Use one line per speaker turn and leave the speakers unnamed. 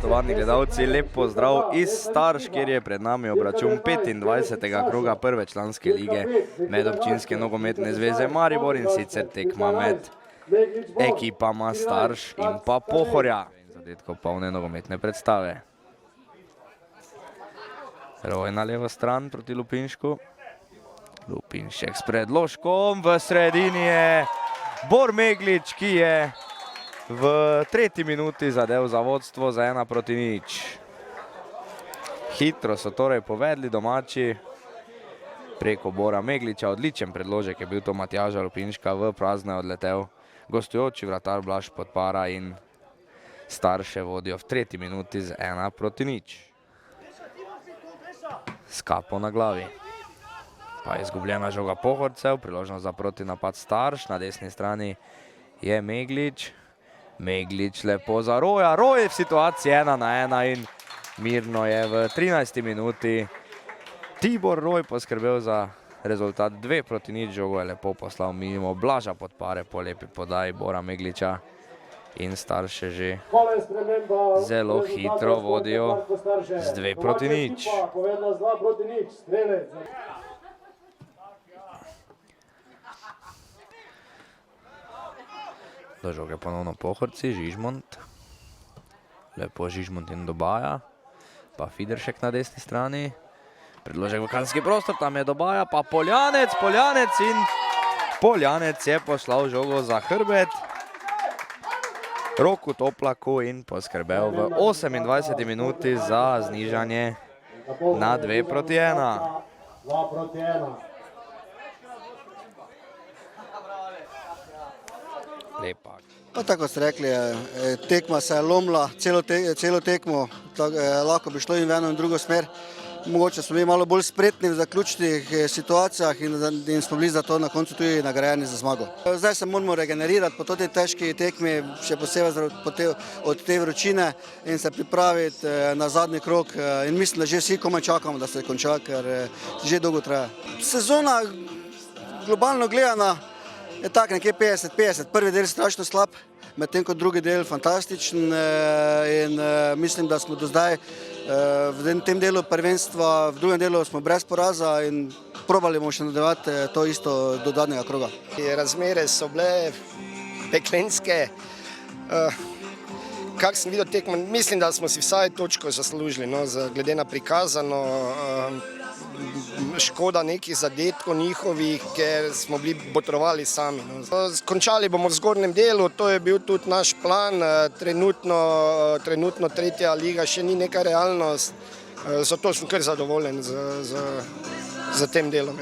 Spoštovani gledalci, lep pozdrav iz Starš, kjer je pred nami obračun 25. kroga prve članske lige Medobčinske nogometne zveze Maribor in sicer tekma med ekipama Starš in pa Pohorja. Zadetko polne nogometne predstave. Roj na levo stran proti Lupinšku. Lupinšek s predložkom, v sredini je Bor Meglič, ki je v 3. minuti zadev za vodstvo za 1:0. Hitro so torej povedli domači preko Bora Megliča. Odličen predložek je bil to Matjaža Lupinška, v prazno je odletel gostujoči vratar Blaž Podpara in Starše vodijo v 3. minuti z 1:0. S kapo na glavi. Pa je izgubljena žoga Pohorcev, priložnost za protinapad Starš, na desni strani je Meglič. Meglič lepo za Roja, Roj v situaciji 1:1 in mirno je v 13. minuti Tibor Roj poskrbel za rezultat 2:0. Žogo je lepo poslal mimo Blaža Podpare po lepi podaji Bora Megliča in Starše že zelo hitro vodijo z 2:0. Do žoge ponovno Pohorci, Žižmont. Lepo Žižmont in Dobaja. Pa Fideršek na desni strani. Predložek v kazenski prostor, tam je Dobaja, pa Poljanec in Poljanec je poslal žogo za hrbet Roku Toplaku in poskrbel v 28. minuti za znižanje na 2:1. Lepa.
Tako ste rekli, tekma se je lomila celo tekmo, lahko bi šlo in v eno in drugo smer. Mogoče smo bili malo bolj spretni v zaključnih situacijah in smo bili zato na koncu tudi nagrajeni za zmago. Zdaj se moramo regenerirati po tej težki tekmi, še posebej od te vročine in se pripraviti na zadnji krog in mislim, da že vsi komaj čakamo, da se konča, ker že dolgo traja. Sezona globalno gledana je tak nekje 50-50. Prvi del strašno slab, medtem ko drugi del fantastičen in mislim, da smo do zdaj v tem delu prvenstva, v drugem delu smo brez poraza in probali bomo še nadaljevati to isto do zadnjega kroga.
Razmere so bile peklenske. Kak sem videl tekmo, mislim, da smo si vsaj točko zaslužili, glede na prikazano. Škoda nekih zadetkov njihovih, ker smo bili botrovali sami. Končali bomo v zgornjem delu, to je bil tudi naš plan. Trenutno 3. liga še ni neka realnost, zato sem kar zadovoljen z tem delom.